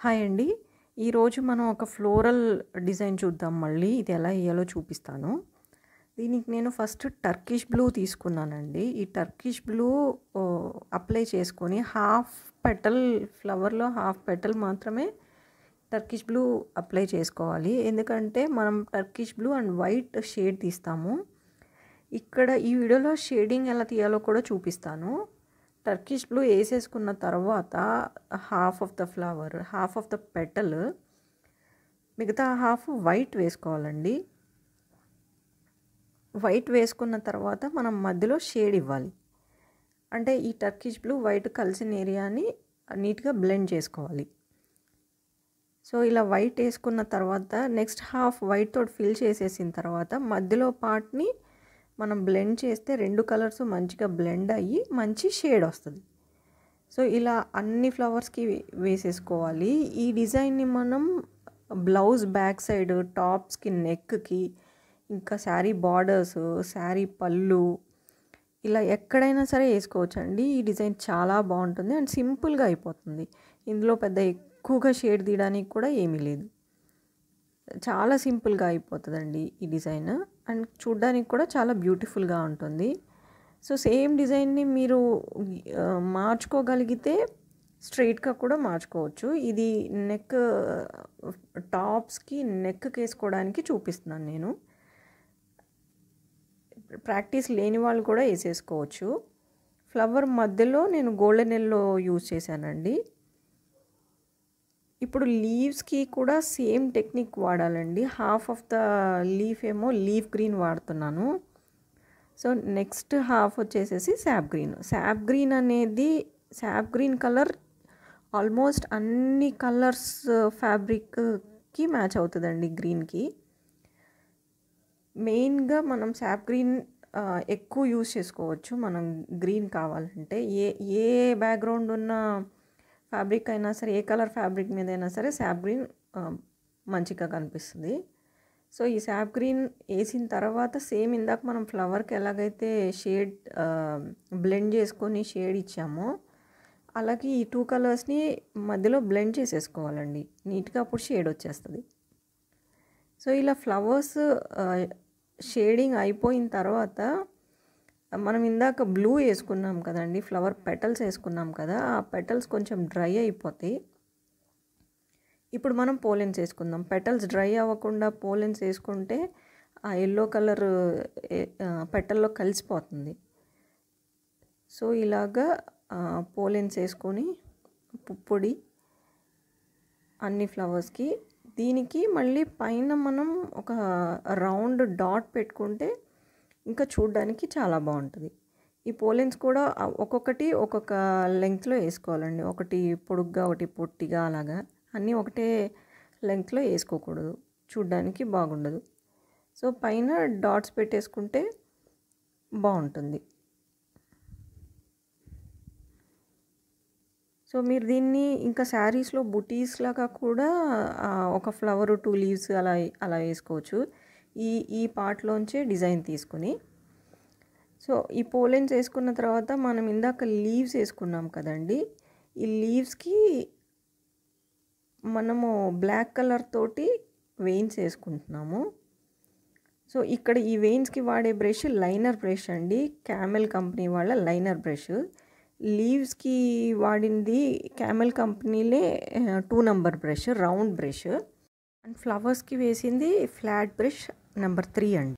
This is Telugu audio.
హాయ్ అండి. ఈరోజు మనం ఒక ఫ్లోరల్ డిజైన్ చూద్దాం మళ్ళీ. ఇది ఎలా ఎయ్యాలో చూపిస్తాను. దీనికి నేను ఫస్ట్ టర్కిష్ బ్లూ తీసుకున్నానండి. ఈ టర్కిష్ బ్లూ అప్లై చేసుకొని హాఫ్ పెటల్ ఫ్లవర్‌లో హాఫ్ పెటల్ మాత్రమే టర్కిష్ బ్లూ అప్లై చేసుకోవాలి. ఎందుకంటే మనం Turkish blue and white shade తీస్తాము. ఇక్కడ ఈ వీడియోలో షేడింగ్ ఎలా తీయాలో కూడా చూపిస్తాను. టర్కిష్ బ్లూ వేసేసుకున్న తర్వాత half of the flower, half of the petal, మిగతా హాఫ్ వైట్ వేసుకోవాలండి. వైట్ వేసుకున్న తర్వాత మనం మధ్యలో షేడ్ ఇవ్వాలి. అంటే ఈ టర్కిష్ బ్లూ వైట్ కలిసిన ఏరియాని నీట్గా బ్లెండ్ చేసుకోవాలి. సో ఇలా వైట్ వేసుకున్న తర్వాత నెక్స్ట్ హాఫ్ వైట్ తోటి ఫిల్ చేసేసిన తర్వాత మధ్యలో పార్ట్ని మనం బ్లెండ్ చేస్తే రెండు కలర్స్ మంచిగా బ్లెండ్ అయ్యి మంచి షేడ్ వస్తుంది. సో ఇలా అన్ని ఫ్లవర్స్కి వేసేసుకోవాలి. ఈ డిజైన్ని మనం బ్లౌజ్ బ్యాక్ సైడ్, టాప్స్కి, నెక్కి, ఇంకా శారీ బార్డర్స్, శారీ పళ్ళు, ఇలా ఎక్కడైనా సరే వేసుకోవచ్చండి. ఈ డిజైన్ చాలా బాగుంటుంది అండ్ సింపుల్గా అయిపోతుంది. ఇందులో పెద్ద ఎక్కువగా షేడ్ తీయడానికి కూడా ఏమీ లేదు. చాలా సింపుల్గా అయిపోతుందండి ఈ డిజైన్ అండ్ చూడ్డానికి కూడా చాలా బ్యూటిఫుల్గా ఉంటుంది. సో సేమ్ డిజైన్ని మీరు మార్చుకోగలిగితే స్ట్రైట్గా కూడా మార్చుకోవచ్చు. ఇది నెక్ టాప్స్కి నెక్కి వేసుకోవడానికి చూపిస్తున్నాను నేను. ప్రాక్టీస్ లేని వాళ్ళు కూడా వేసేసుకోవచ్చు. ఫ్లవర్ మధ్యలో నేను గోల్డెన్ ఎల్లో యూజ్ చేశానండి. ఇప్పుడు లీవ్స్కి కూడా సేమ్ టెక్నిక్ వాడాలండి. హాఫ్ ఆఫ్ ద లీఫ్ ఏమో లీఫ్ గ్రీన్ వాడుతున్నాను. సో నెక్స్ట్ హాఫ్ వచ్చేసేసి శాప్ గ్రీన్. శాప్ గ్రీన్ అనేది శాప్ గ్రీన్ కలర్ ఆల్మోస్ట్ అన్ని కలర్స్ ఫ్యాబ్రిక్కి మ్యాచ్ అవుతుందండి గ్రీన్కి. మెయిన్గా మనం శాప్ గ్రీన్ ఎక్కువ యూజ్ చేసుకోవచ్చు మనం గ్రీన్ కావాలంటే. ఏ బ్యాక్గ్రౌండ్ ఉన్న ఫ్యాబ్రిక్ అయినా సరే, ఏ కలర్ ఫ్యాబ్రిక్ మీద అయినా సరే శాప్ గ్రీన్ మంచిగా కనిపిస్తుంది. సో ఈ శాప్ గ్రీన్ వేసిన తర్వాత సేమ్ ఇందాక మనం ఫ్లవర్కి ఎలాగైతే షేడ్ బ్లెండ్ చేసుకొని షేడ్ ఇచ్చామో అలాగే ఈ టూ కలర్స్ని మధ్యలో బ్లెండ్ చేసేసుకోవాలండి నీట్గా. అప్పుడు షేడ్ వచ్చేస్తుంది. సో ఇలా ఫ్లవర్స్ షేడింగ్ అయిపోయిన తర్వాత మనం ఇందాక బ్లూ వేసుకున్నాం కదండి, ఫ్లవర్ పెటల్స్ వేసుకున్నాం కదా, ఆ పెటల్స్ కొంచెం డ్రై అయిపోతాయి. ఇప్పుడు మనం పోలెన్స్ వేసుకుందాం. పెటల్స్ డ్రై అవ్వకుండా పోలెన్స్ వేసుకుంటే ఆ ఎల్లో కలర్ పెటల్లో కలిసిపోతుంది. సో ఇలాగా పోలెన్స్ వేసుకొని పుప్పొడి అన్ని ఫ్లవర్స్కి, దీనికి మళ్ళీ పైన మనం ఒక రౌండ్ డాట్ పెట్టుకుంటే ఇంకా చూడడానికి చాలా బాగుంటుంది. ఈ పోలెన్స్ కూడా ఒక్కొక్కటి ఒక్కొక్క లెంగ్త్లో వేసుకోవాలండి. ఒకటి పొడుగ్గా, ఒకటి పొట్టిగా, అలాగా అన్నీ ఒకటే లెంగ్త్లో వేసుకోకూడదు, చూడ్డానికి బాగుండదు. సో పైన డాట్స్ పెట్టేసుకుంటే బాగుంటుంది. సో మీరు దీన్ని ఇంకా శారీస్లో బుటీస్ లాగా కూడా ఒక ఫ్లవర్, 2 లీవ్స్ అలా వేసుకోవచ్చు ఈ పార్ట్లోంచే డిజైన్ తీసుకుని. సో ఈ పోలెన్స్ వేసుకున్న తర్వాత మనం ఇందాక లీవ్స్ వేసుకున్నాం కదండి, ఈ లీవ్స్కి మనము బ్లాక్ కలర్ తోటి వెయిన్స్ వేసుకుంటున్నాము. సో ఇక్కడ ఈ వెయిన్స్కి వాడే బ్రష్ లైనర్ బ్రష్ అండి, క్యామెల్ కంపెనీ వాళ్ళ లైనర్ బ్రష్. లీవ్స్కి వాడింది క్యామెల్ కంపెనీలే 2 number brush, round brush. And ఫ్లవర్స్కి వేసింది ఫ్లాట్ బ్రష్ నెంబర్ 3 అండి.